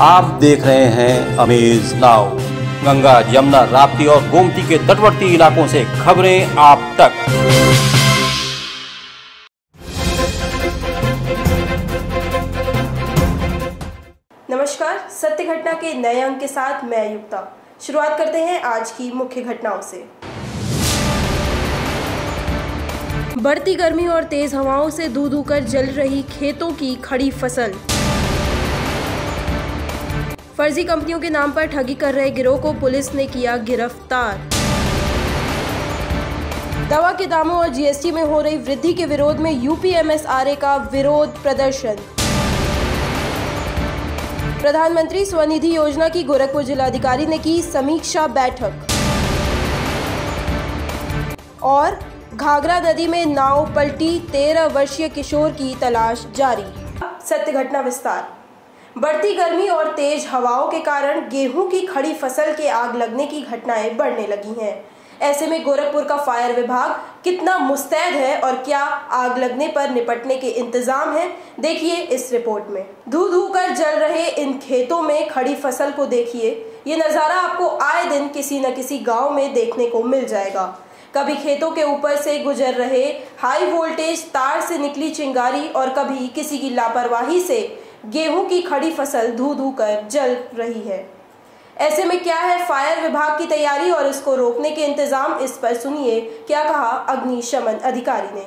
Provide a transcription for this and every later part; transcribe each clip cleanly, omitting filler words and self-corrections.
आप देख रहे हैं अमेज नाउ। गंगा, यमुना, राप्ती और गोमती के तटवर्ती इलाकों से खबरें आप तक। नमस्कार, सत्य घटना के नए अंक के साथ मैं युक्ता। शुरुआत करते हैं आज की मुख्य घटनाओं से। बढ़ती गर्मी और तेज हवाओं से दू दू कर जल रही खेतों की खड़ी फसल। फर्जी कंपनियों के नाम पर ठगी कर रहे गिरोह को पुलिस ने किया गिरफ्तार। दवा के दामों और जीएसटी में हो रही वृद्धि के विरोध में यूपीएमएसआरए का विरोध प्रदर्शन। प्रधानमंत्री स्वनिधि योजना की गोरखपुर जिलाधिकारी ने की समीक्षा बैठक। और घाघरा नदी में नाव पलटी, 13 वर्षीय किशोर की तलाश जारी। सत्य घटना विस्तार। बढ़ती गर्मी और तेज हवाओं के कारण गेहूं की खड़ी फसल के आग लगने की घटनाएं बढ़ने लगी हैं। ऐसे में गोरखपुर का फायर विभाग कितना मुस्तैद है और क्या आग लगने पर निपटने के इंतजाम हैं, देखिए इस रिपोर्ट में। धू धू कर जल रहे इन खेतों में खड़ी फसल को देखिए। ये नज़ारा आपको आए दिन किसी न किसी गांव में देखने को मिल जाएगा। कभी खेतों के ऊपर से गुजर रहे हाई वोल्टेज तार से निकली चिंगारी और कभी किसी की लापरवाही से गेहूं की खड़ी फसल धू धू कर जल रही है। ऐसे में क्या है फायर विभाग की तैयारी और इसको रोकने के इंतजाम, इस पर सुनिए क्या कहा अग्निशमन अधिकारी ने।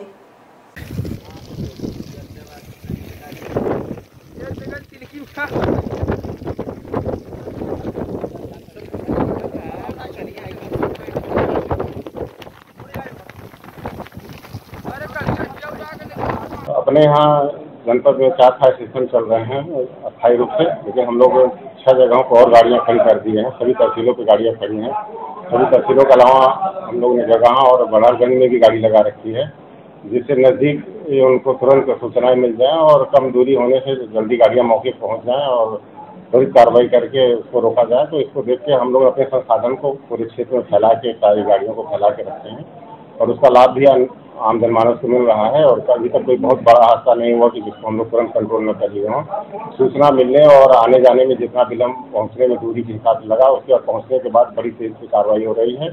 अपने यहाँ जनपद में 4 फायर स्टेशन चल रहे हैं अस्थायी रूप से, लेकिन हम लोग 6 जगहों पर और गाड़ियाँ खड़ी कर दी हैं। सभी तहसीलों पर गाड़ियाँ खड़ी हैं। सभी तहसीलों के अलावा हम लोग ने जगह और बड़ारगंज में भी गाड़ी लगा रखी है, जिससे नज़दीक उनको तुरंत सूचनाएं मिल जाएं और कम दूरी होने से जल्दी गाड़ियाँ मौके पर पहुँच जाएँ और त्वरित कार्रवाई करके उसको रोका जाए। तो इसको देख के हम लोग अपने संसाधन को पूरे क्षेत्र में फैला के सारी गाड़ियों को फैला के रखते हैं और उसका लाभ भी आम जनमानस को मिल रहा है। और अभी तक कोई बहुत बड़ा हादसा नहीं हुआ कि जिसको हम लोग तुरंत कंट्रोल न कर लिए हों। सूचना मिलने और आने जाने में जितना विलम्ब पहुंचने में दूरी के हिसाब से लगा, उसके बाद पहुंचने के बाद बड़ी तेज से कार्रवाई हो रही है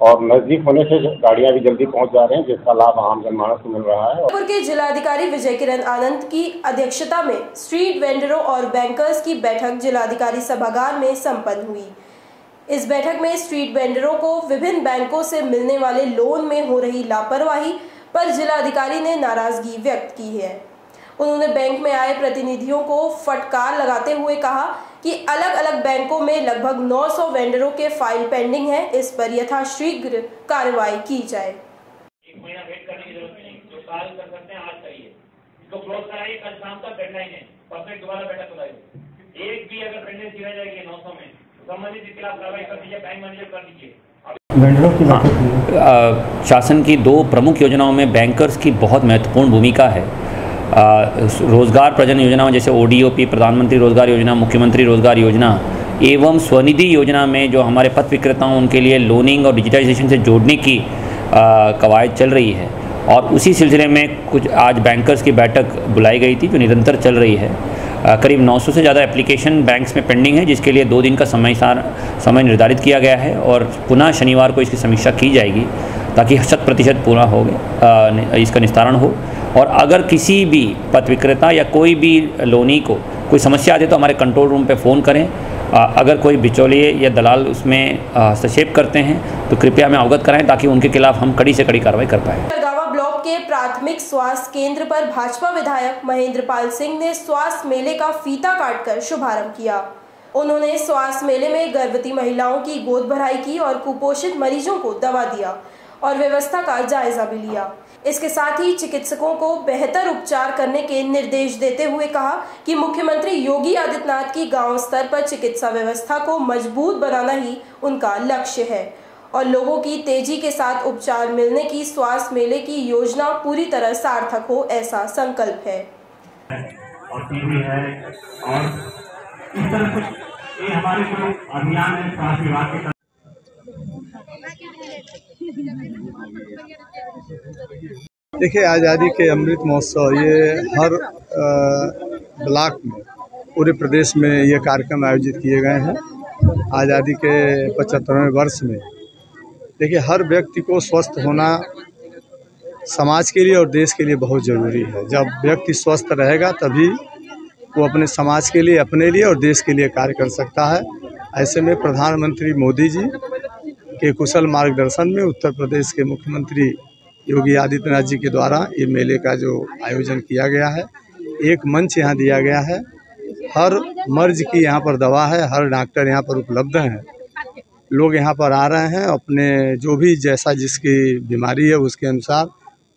और नजदीक होने से गाड़ियां भी जल्दी पहुंच जा रही हैं, जिसका लाभ आम जनमानस को मिल रहा है। गोरखपुर के जिलाधिकारी विजय किरण आनंद की अध्यक्षता में स्ट्रीट वेंडरों और बैंकर्स की बैठक जिलाधिकारी सभागार में संपन्न हुई। इस बैठक में स्ट्रीट वेंडरों को विभिन्न बैंकों से मिलने वाले लोन में हो रही लापरवाही पर जिलाधिकारी ने नाराजगी व्यक्त की है। उन्होंने बैंक में आए प्रतिनिधियों को फटकार लगाते हुए कहा कि अलग अलग बैंकों में लगभग 900 वेंडरों के फाइल पेंडिंग है, इस पर यथाशीघ्र कार्रवाई की जाए। 1 महीना वेट करने की जरूरत नहीं, जो काल कर सकते हैं आज करिए, इसको क्लोज कराइए। कल शाम तक डेडलाइन है, परफेक्ट दोबारा बैठक बुलाइए। एक भी अगर पेंडेंसी रह जाएगी 900 में, संबंधित के खिलाफ कार्रवाई कर दीजिए, बैंक मैनेजर कर दीजिए। शासन की 2 प्रमुख योजनाओं में बैंकर्स की बहुत महत्वपूर्ण भूमिका है। रोजगार प्रजन योजना जैसे ओडीओपी, प्रधानमंत्री रोजगार योजना, मुख्यमंत्री रोजगार योजना एवं स्वनिधि योजना में जो हमारे पथ विक्रेताओं उनके लिए लोनिंग और डिजिटाइजेशन से जोड़ने की कवायद चल रही है और उसी सिलसिले में कुछ आज बैंकर्स की बैठक बुलाई गई थी जो निरंतर चल रही है। करीब 900 से ज़्यादा एप्लीकेशन बैंक्स में पेंडिंग है, जिसके लिए 2 दिन का समय निर्धारित किया गया है और पुनः शनिवार को इसकी समीक्षा की जाएगी ताकि 100% पूरा हो इसका निस्तारण हो। और अगर किसी भी पथ विक्रेता या कोई भी लोनी को कोई समस्या आती है तो हमारे कंट्रोल रूम पे फ़ोन करें। अगर कोई बिचौलिए या दलाल उसमें हस्तक्षेप करते हैं तो कृपया हमें अवगत कराएं ताकि उनके खिलाफ हम कड़ी से कड़ी कार्रवाई कर पाएँ। ब्लॉक के प्राथमिक स्वास्थ्य केंद्र पर भाजपा विधायक महेंद्र पाल सिंह ने स्वास्थ्य मेले का फीता काटकर शुभारंभ किया। उन्होंने स्वास्थ्य मेले में गर्भवती महिलाओं की गोद भराई की और कुपोषित मरीजों को दवा दिया और व्यवस्था का जायजा भी लिया। इसके साथ ही चिकित्सकों को बेहतर उपचार करने के निर्देश देते हुए कहा कि मुख्यमंत्री योगी आदित्यनाथ की गांव स्तर पर चिकित्सा व्यवस्था को मजबूत बनाना ही उनका लक्ष्य है और लोगों की तेजी के साथ उपचार मिलने की स्वास्थ्य मेले की योजना पूरी तरह सार्थक हो, ऐसा संकल्प है। और टीवी है और इस तरह कुछ ये हमारे जो अभियान है स्वास्थ्य विभाग के। देखिए, आज़ादी के अमृत महोत्सव ये हर ब्लॉक में पूरे प्रदेश में ये कार्यक्रम आयोजित किए गए हैं आज़ादी के 75वें वर्ष में। देखिए, हर व्यक्ति को स्वस्थ होना समाज के लिए और देश के लिए बहुत ज़रूरी है। जब व्यक्ति स्वस्थ रहेगा तभी वो अपने समाज के लिए, अपने लिए और देश के लिए कार्य कर सकता है। ऐसे में प्रधानमंत्री मोदी जी के कुशल मार्गदर्शन में उत्तर प्रदेश के मुख्यमंत्री योगी आदित्यनाथ जी के द्वारा ये मेले का जो आयोजन किया गया है, एक मंच यहाँ दिया गया है। हर मर्ज की यहाँ पर दवा है, हर डॉक्टर यहाँ पर उपलब्ध हैं। लोग यहाँ पर आ रहे हैं, अपने जो भी जैसा जिसकी बीमारी है उसके अनुसार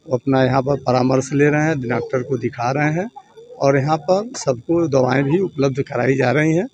वो अपना यहाँ पर परामर्श ले रहे हैं, डॉक्टर को दिखा रहे हैं और यहाँ पर सबको दवाएं भी उपलब्ध कराई जा रही हैं।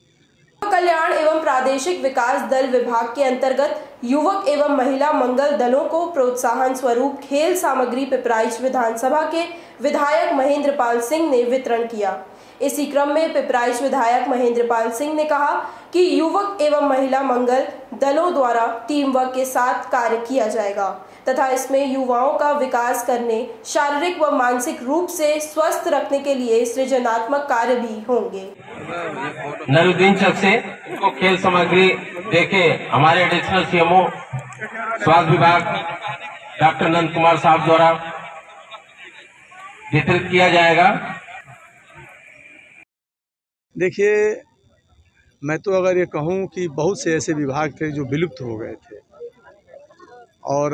कल्याण एवं प्रादेशिक विकास दल विभाग के अंतर्गत युवक एवं महिला मंगल दलों को प्रोत्साहन स्वरूप खेल सामग्री पिपराइच विधानसभा के विधायक महेंद्र पाल सिंह ने वितरण किया। इसी क्रम में पिपराइच विधायक महेंद्र पाल सिंह ने कहा कि युवक एवं महिला मंगल दलों द्वारा टीम वर्क के साथ कार्य किया जाएगा तथा इसमें युवाओं का विकास करने, शारीरिक व मानसिक रूप से स्वस्थ रखने के लिए सृजनात्मक कार्य भी होंगे। नरुद्दीन चक से इनको खेल सामग्री देके हमारे एडिशनल सीएमओ स्वास्थ्य विभाग डॉक्टर नंद कुमार साहब द्वारा वितरित किया जाएगा। देखिए, मैं तो अगर ये कहूँ कि बहुत से ऐसे विभाग थे जो विलुप्त हो गए थे और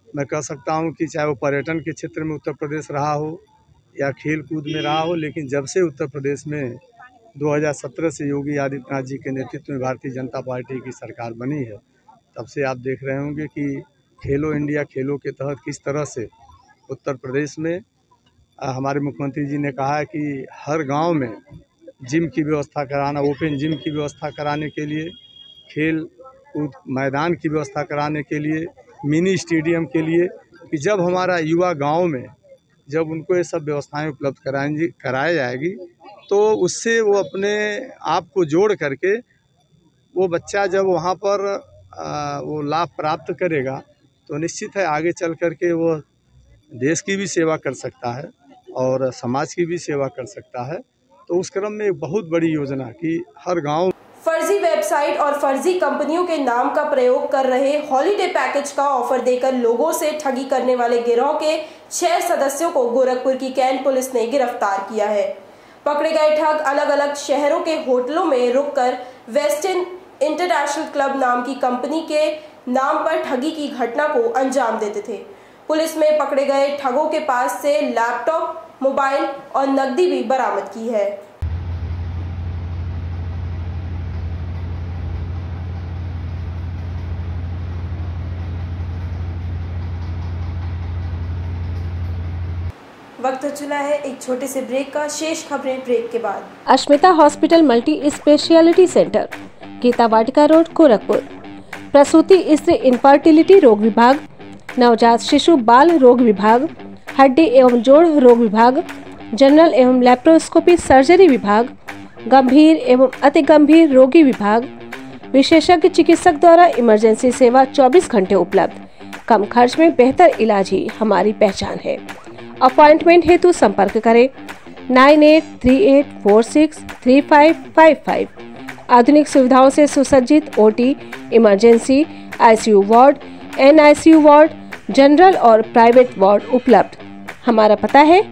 मैं कह सकता हूँ कि चाहे वो पर्यटन के क्षेत्र में उत्तर प्रदेश रहा हो या खेल कूद में रहा हो, लेकिन जब से उत्तर प्रदेश में 2017 से योगी आदित्यनाथ जी के नेतृत्व में भारतीय जनता पार्टी की सरकार बनी है, तब से आप देख रहे होंगे कि खेलो इंडिया खेलों के तहत किस तरह से उत्तर प्रदेश में हमारे मुख्यमंत्री जी ने कहा है कि हर गांव में जिम की व्यवस्था कराना, ओपन जिम की व्यवस्था कराने के लिए, खेल कूद मैदान की व्यवस्था कराने के लिए, मिनी स्टेडियम के लिए, कि जब हमारा युवा गांव में जब उनको ये सब व्यवस्थाएं उपलब्ध कराई जाएगी तो उससे वो अपने आप को जोड़ करके वो बच्चा जब वहाँ पर वो लाभ प्राप्त करेगा तो निश्चित है आगे चल करके वो देश की भी सेवा कर सकता है और समाज की भी सेवा कर सकता है। तो उस क्रम में एक बहुत बड़ी योजना कि हर गांव। फर्जी वेबसाइट और फर्जी कंपनियों के नाम का प्रयोग कर रहे हॉलीडे पैकेज का ऑफर देकर लोगों से ठगी करने वाले गिरोह के 6 सदस्यों को गोरखपुर की कैंट पुलिस ने गिरफ्तार किया है। पकड़े गए ठग अलग अलग शहरों के होटलों में रुककर वेस्टर्न इंटरनेशनल क्लब नाम की कंपनी के नाम पर ठगी की घटना को अंजाम देते थे। पुलिस में पकड़े गए ठगों के पास से लैपटॉप, मोबाइल और नकदी भी बरामद की है। वक्त हो चला है एक छोटे से ब्रेक का। शेष खबरें ब्रेक के बाद। Ashmita hospital multi speciality centre, Geeta Vatika road, Gorakhpur. प्रसूति स्त्री इनफर्टिलिटी रोग विभाग, नवजात शिशु बाल रोग विभाग, हड्डी एवं जोड़ रोग विभाग, जनरल एवं लैप्रोस्कोपी सर्जरी विभाग, गंभीर एवं अति गंभीर रोगी विभाग, विशेषज्ञ चिकित्सक द्वारा इमरजेंसी सेवा 24 घंटे उपलब्ध। कम खर्च में बेहतर इलाज ही हमारी पहचान है। अपॉइंटमेंट हेतु संपर्क करें 9838463555। आधुनिक सुविधाओं से सुसज्जित OT, emergency, ICU ward, NICU ward, general और प्राइवेट वार्ड उपलब्ध। हमारा पता है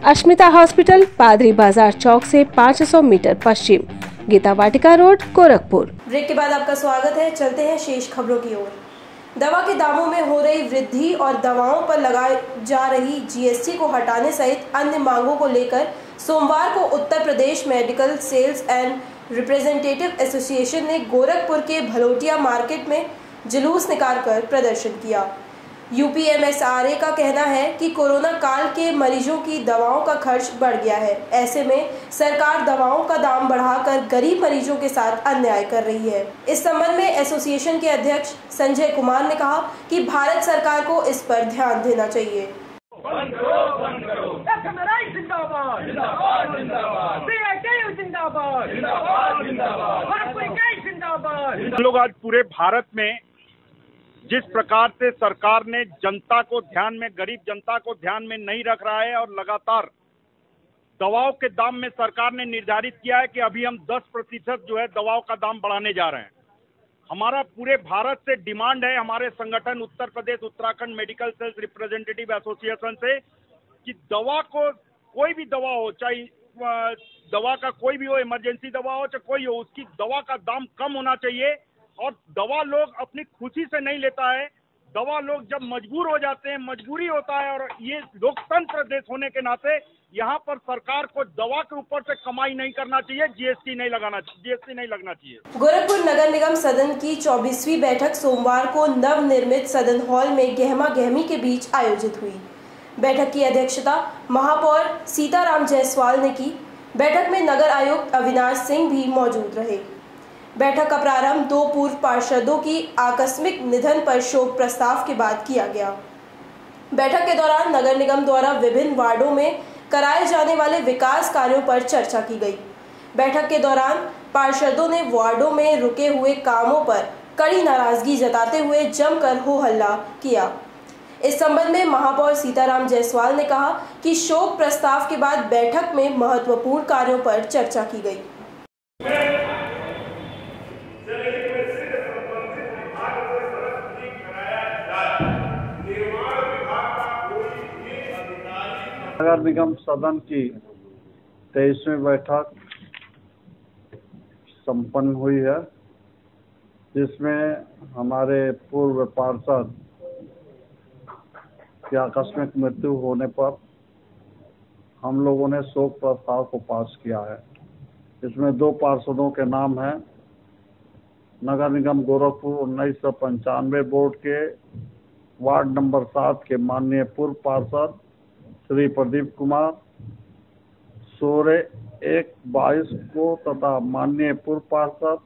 अश्मिता हॉस्पिटल, पादरी बाजार चौक से 500 मीटर पश्चिम, गीता वाटिका रोड, गोरखपुर। ब्रेक के बाद आपका स्वागत है। चलते हैं शेष खबरों की ओर। दवा के दामों में हो रही वृद्धि और दवाओं पर लगाई जा रही जीएसटी को हटाने सहित अन्य मांगों को लेकर सोमवार को Uttar Pradesh medical sales and representative association ने गोरखपुर के भलोटिया मार्केट में जुलूस निकालकर प्रदर्शन किया। यूपीएमएसआरए का कहना है कि कोरोना काल के मरीजों की दवाओं का खर्च बढ़ गया है। ऐसे में सरकार दवाओं का दाम बढ़ाकर गरीब मरीजों के साथ अन्याय कर रही है। इस संबंध में एसोसिएशन के अध्यक्ष संजय कुमार ने कहा कि भारत सरकार को इस पर ध्यान देना चाहिए। लोग आज पूरे भारत में जिस प्रकार से सरकार ने जनता को ध्यान में, गरीब जनता को ध्यान में नहीं रख रहा है और लगातार दवाओं के दाम में सरकार ने निर्धारित किया है कि अभी हम 10% जो है दवाओं का दाम बढ़ाने जा रहे हैं। हमारा पूरे भारत से डिमांड है, हमारे संगठन Uttar Pradesh Uttarakhand medical sales representative association से, कि दवा को, कोई भी दवा हो, चाहे दवा का कोई भी हो, इमरजेंसी दवा हो चाहे कोई हो, उसकी दवा का दाम कम होना चाहिए। और दवा लोग अपनी खुशी से नहीं लेता है, दवा लोग जब मजबूर हो जाते हैं, मजबूरी होता है। और ये लोकतंत्र देश होने के नाते यहाँ पर सरकार को दवा के ऊपर से कमाई नहीं करना चाहिए, जीएसटी नहीं लगना चाहिए। गोरखपुर नगर निगम सदन की 24वीं बैठक सोमवार को नवनिर्मित सदन हॉल में गहमा गहमी के बीच आयोजित हुई। बैठक की अध्यक्षता महापौर सीताराम जायसवाल ने की। बैठक में नगर आयुक्त अविनाश सिंह भी मौजूद रहे। बैठक का प्रारंभ 2 पूर्व पार्षदों की आकस्मिक निधन पर शोक प्रस्ताव के बाद किया गया। बैठक के दौरान नगर निगम द्वारा विभिन्न वार्डों में कराए जाने वाले विकास कार्यों पर चर्चा की गई। बैठक के दौरान पार्षदों ने वार्डों में रुके हुए कामों पर कड़ी नाराजगी जताते हुए जमकर हो हल्ला किया। इस संबंध में महापौर सीताराम जायसवाल ने कहा कि शोक प्रस्ताव के बाद बैठक में महत्वपूर्ण कार्यों पर चर्चा की गई। नगर निगम सदन की 23वीं बैठक संपन्न हुई है, जिसमें हमारे पूर्व पार्षद की आकस्मिक मृत्यु होने पर हम लोगों ने शोक प्रस्ताव को पास किया है। इसमें 2 पार्षदों के नाम हैं। नगर निगम गोरखपुर 1995 बोर्ड के वार्ड नंबर 7 के माननीय पूर्व पार्षद श्री प्रदीप कुमार 16/1/22 को तथा माननीय पूर्व पार्षद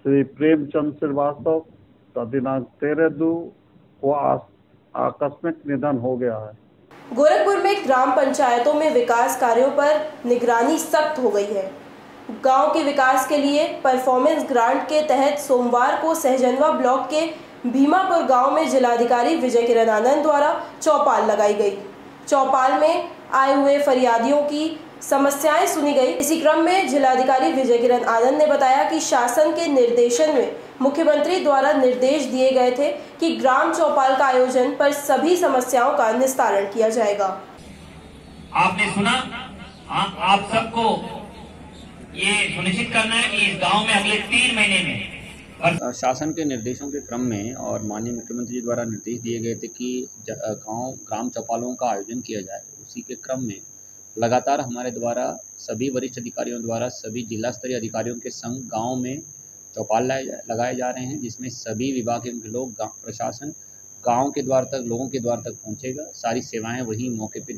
श्री प्रेमचंद श्रीवास्तव का दिनांक 13/2 को आकस्मिक निधन हो गया है। गोरखपुर में ग्राम पंचायतों में विकास कार्यों पर निगरानी सख्त हो गई है। गांव के विकास के लिए परफॉर्मेंस ग्रांट के तहत सोमवार को सहजनवा ब्लॉक के भीमापुर गांव में जिलाधिकारी विजय किरण आनंद द्वारा चौपाल लगाई गई। चौपाल में आए हुए फरियादियों की समस्याएं सुनी गई। इसी क्रम में जिलाधिकारी विजय किरण आनंद ने बताया कि शासन के निर्देशन में मुख्यमंत्री द्वारा निर्देश दिए गए थे कि ग्राम चौपाल का आयोजन पर सभी समस्याओं का निस्तारण किया जाएगा। आपने सुना, आप सबको ये सुनिश्चित करना है कि इस गांव में अगले 3 महीने में शासन के निर्देशों के क्रम में और माननीय मुख्यमंत्री जी द्वारा निर्देश दिए गए थे कि ग्राम चौपालों का आयोजन किया जाए। उसी के क्रम में लगातार हमारे द्वारा सभी वरिष्ठ अधिकारियों द्वारा सभी जिला स्तरीय अधिकारियों के संग गांव में चौपाल लगाए जा रहे हैं, जिसमें सभी विभागों के लोग प्रशासन गांव के द्वार तक, लोगों के द्वार तक पहुंचेगा। सारी सेवाएं वही मौके पर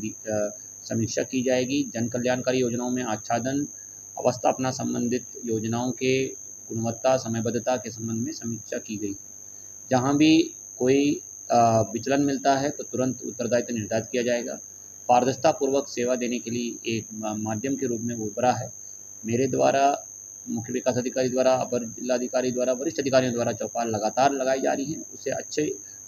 समीक्षा की जाएगी। जन कल्याणकारी योजनाओं में आच्छादन, अवस्थापना संबंधित योजनाओं के गुणवत्ता, समयबद्धता के संबंध में समीक्षा की गई। जहां भी कोई विचलन मिलता है तो तुरंत उत्तरदायित्व निर्धारित किया जाएगा। पारदर्शिता पूर्वक सेवा देने के लिए एक माध्यम के रूप में वो उभरा है। मेरे द्वारा, मुख्य विकास अधिकारी द्वारा, अपर जिलाधिकारी द्वारा, वरिष्ठ अधिकारियों द्वारा चौपाल लगातार लगाई जा रही है। उससे अच्छे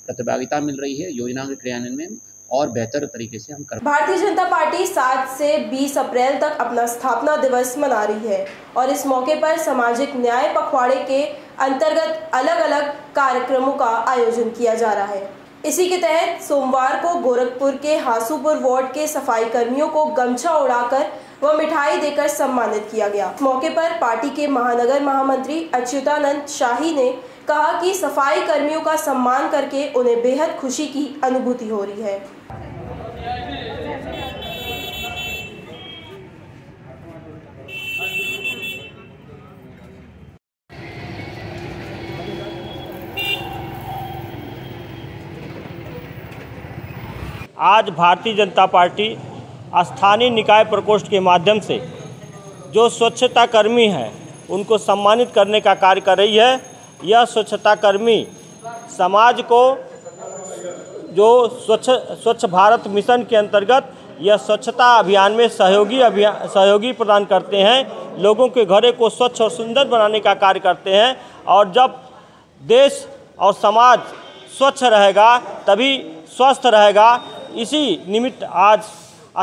प्रतिभागिता मिल रही है। योजना के क्रियान्वयन में और बेहतर तरीके से हम कर। भारतीय जनता पार्टी 7 से 20 अप्रैल तक अपना स्थापना दिवस मना रही है और इस मौके पर सामाजिक न्याय पखवाड़े के अंतर्गत अलग अलग कार्यक्रमों का आयोजन किया जा रहा है। इसी के तहत सोमवार को गोरखपुर के हासूपुर वार्ड के सफाई कर्मियों को गमछा उड़ाकर व मिठाई देकर सम्मानित किया गया। इस मौके पर पार्टी के महानगर महामंत्री अच्युतानंद शाही ने कहा कि सफाई कर्मियों का सम्मान करके उन्हें बेहद खुशी की अनुभूति हो रही है। आज भारतीय जनता पार्टी स्थानीय निकाय प्रकोष्ठ के माध्यम से जो स्वच्छता कर्मी हैं उनको सम्मानित करने का कार्य कर रही है। यह स्वच्छता कर्मी समाज को जो स्वच्छ भारत मिशन के अंतर्गत यह स्वच्छता अभियान में सहयोगी प्रदान करते हैं। लोगों के घरों को स्वच्छ और सुंदर बनाने का कार्य करते हैं और जब देश और समाज स्वच्छ रहेगा तभी स्वस्थ रहेगा। इसी निमित्त आज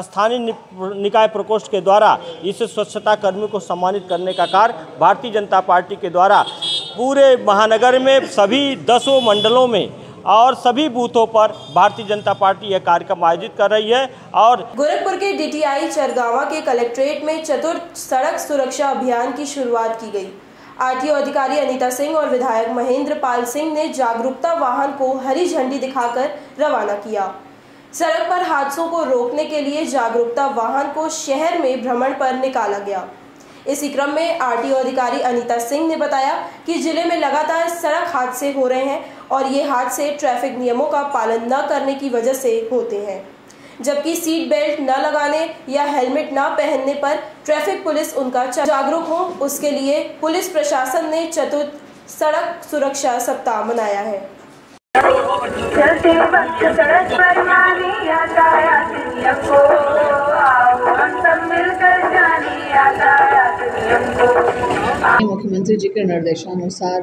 स्थानीय निकाय प्रकोष्ठ के द्वारा इस स्वच्छता कर्मी को सम्मानित करने का कार्य भारतीय जनता पार्टी के द्वारा पूरे महानगर में सभी 10 मंडलों में और सभी बूथों पर भारतीय जनता पार्टी यह कार्यक्रम आयोजित कर रही है। और गोरखपुर के DTI चरगावा के कलेक्ट्रेट में चतुर्थ सड़क सुरक्षा अभियान की शुरुआत की गई। RTO अधिकारी अनीता सिंह और विधायक महेंद्र पाल सिंह ने जागरूकता वाहन को हरी झंडी दिखाकर रवाना किया। सड़क पर हादसों को रोकने के लिए जागरूकता वाहन को शहर में भ्रमण पर निकाला गया। इसी क्रम में RTO अधिकारी अनीता सिंह ने बताया कि जिले में लगातार सड़क हादसे हो रहे हैं और ये हादसे ट्रैफिक नियमों का पालन न करने की वजह से होते हैं, जबकि सीट बेल्ट न लगाने या हेलमेट न पहनने पर ट्रैफिक पुलिस उनका जागरूक हो, उसके लिए पुलिस प्रशासन ने चतुर्थ सड़क सुरक्षा सप्ताह मनाया है। चलते वक्त सड़क पर माने यातायात नियम को, आओ हम सब मिलकर जाने यातायात नियम को। मुख्यमंत्री जी के निर्देशानुसार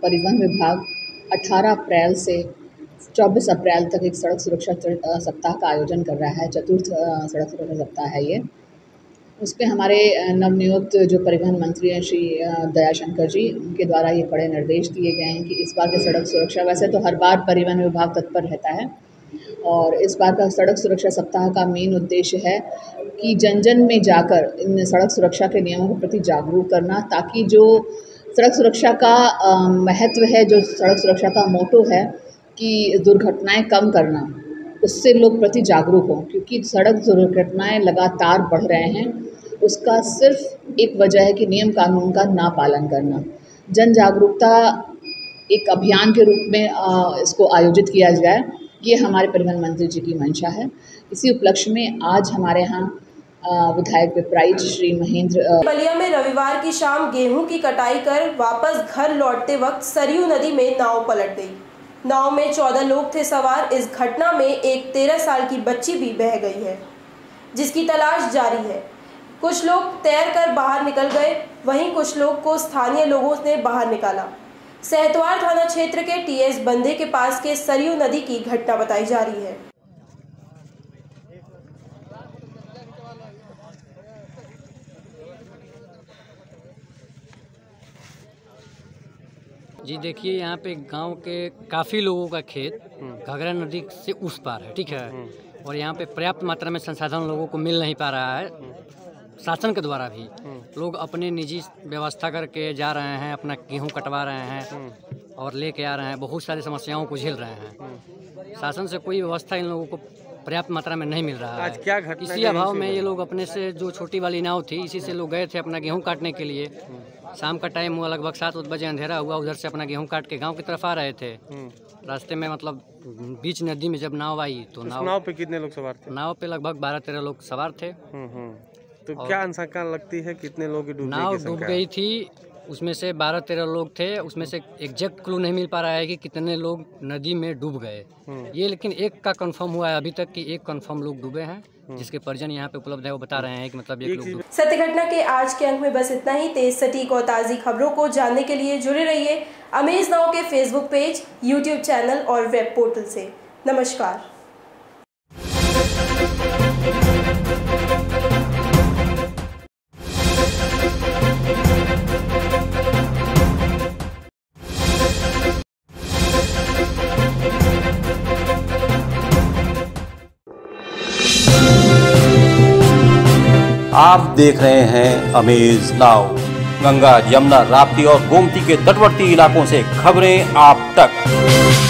परिवहन विभाग 18 अप्रैल से 24 अप्रैल तक एक सड़क सुरक्षा सप्ताह का आयोजन कर रहा है। चतुर्थ सड़क सुरक्षा सप्ताह है ये। उस पर हमारे नवनियुक्त जो परिवहन मंत्री हैं श्री दयाशंकर जी, उनके द्वारा ये बड़े निर्देश दिए गए हैं कि इस बार के सड़क सुरक्षा, वैसे तो हर बार परिवहन विभाग तत्पर रहता है और इस बार का सड़क सुरक्षा सप्ताह का मेन उद्देश्य है कि जन जन में जाकर इन सड़क सुरक्षा के नियमों के प्रति जागरूक करना, ताकि जो सड़क सुरक्षा का महत्व है, जो सड़क सुरक्षा का मोटो है कि दुर्घटनाएं कम करना, उससे लोग प्रति जागरूक हों, क्योंकि सड़क दुर्घटनाएं लगातार बढ़ रहे हैं। उसका सिर्फ एक वजह है कि नियम कानून का ना पालन करना। जन जागरूकता एक अभियान के रूप में इसको आयोजित किया जाए, ये हमारे परिवहन मंत्री जी की मंशा है। इसी उपलक्ष्य में आज हमारे यहाँ विधायक विपराइच श्री महेंद्र बलिया में रविवार की शाम गेहूं की कटाई कर वापस घर लौटते वक्त सरयू नदी में नाव पलट गई। नाव में 14 लोग थे सवार। इस घटना में एक 13 साल की बच्ची भी बह गई है, जिसकी तलाश जारी है। कुछ लोग तैरकर बाहर निकल गए, वहीं कुछ लोग को स्थानीय लोगों ने बाहर निकाला। सहतवार थाना क्षेत्र के TS बंधे के पास के सरयू नदी की घटना बताई जा रही है। जी देखिए, यहाँ पे गांव के काफ़ी लोगों का खेत घाघरा नदी से उस पार है, ठीक है, और यहाँ पे पर्याप्त मात्रा में संसाधन लोगों को मिल नहीं पा रहा है। शासन के द्वारा भी लोग अपने निजी व्यवस्था करके जा रहे हैं, अपना गेहूं कटवा रहे हैं और लेके आ रहे हैं, बहुत सारी समस्याओं को झेल रहे हैं। शासन से कोई व्यवस्था इन लोगों को पर्याप्त मात्रा में नहीं मिल रहा है। क्या घटना? इसी अभाव में ये लोग अपने से जो छोटी वाली नाव थी, इसी से लोग गए थे अपना गेहूं काटने के लिए। शाम का टाइम हुआ, लगभग 7 बजे अंधेरा हुआ। उधर से अपना गेहूं काट के गांव की तरफ आ रहे थे। रास्ते में मतलब बीच नदी में जब नाव आई तो नाव पे कितने लोग सवार थे? नाव पे लगभग 12-13 लोग सवार थे। तो क्या आशंका लगती है, कितने लोग नाव डूब गई थी? उसमें से 12-13 लोग थे। उसमें से एग्जैक्ट क्लू नहीं मिल पा रहा है कि कितने लोग नदी में डूब गए ये, लेकिन एक का कंफर्म हुआ है अभी तक कि एक कंफर्म लोग डूबे हैं, जिसके परिजन यहाँ पे उपलब्ध है। वो बता रहे हैं कि मतलब एक लोग। सत्य घटना के आज के अंक में बस इतना ही। तेज, सटीक और ताज़ी खबरों को जानने के लिए जुड़े रहिए अमेज नाउ के फेसबुक पेज, यूट्यूब चैनल और वेब पोर्टल से। नमस्कार। आप देख रहे हैं अमेज नाउ। गंगा, यमुना, राप्ती और गोमती के तटवर्ती इलाकों से खबरें आप तक।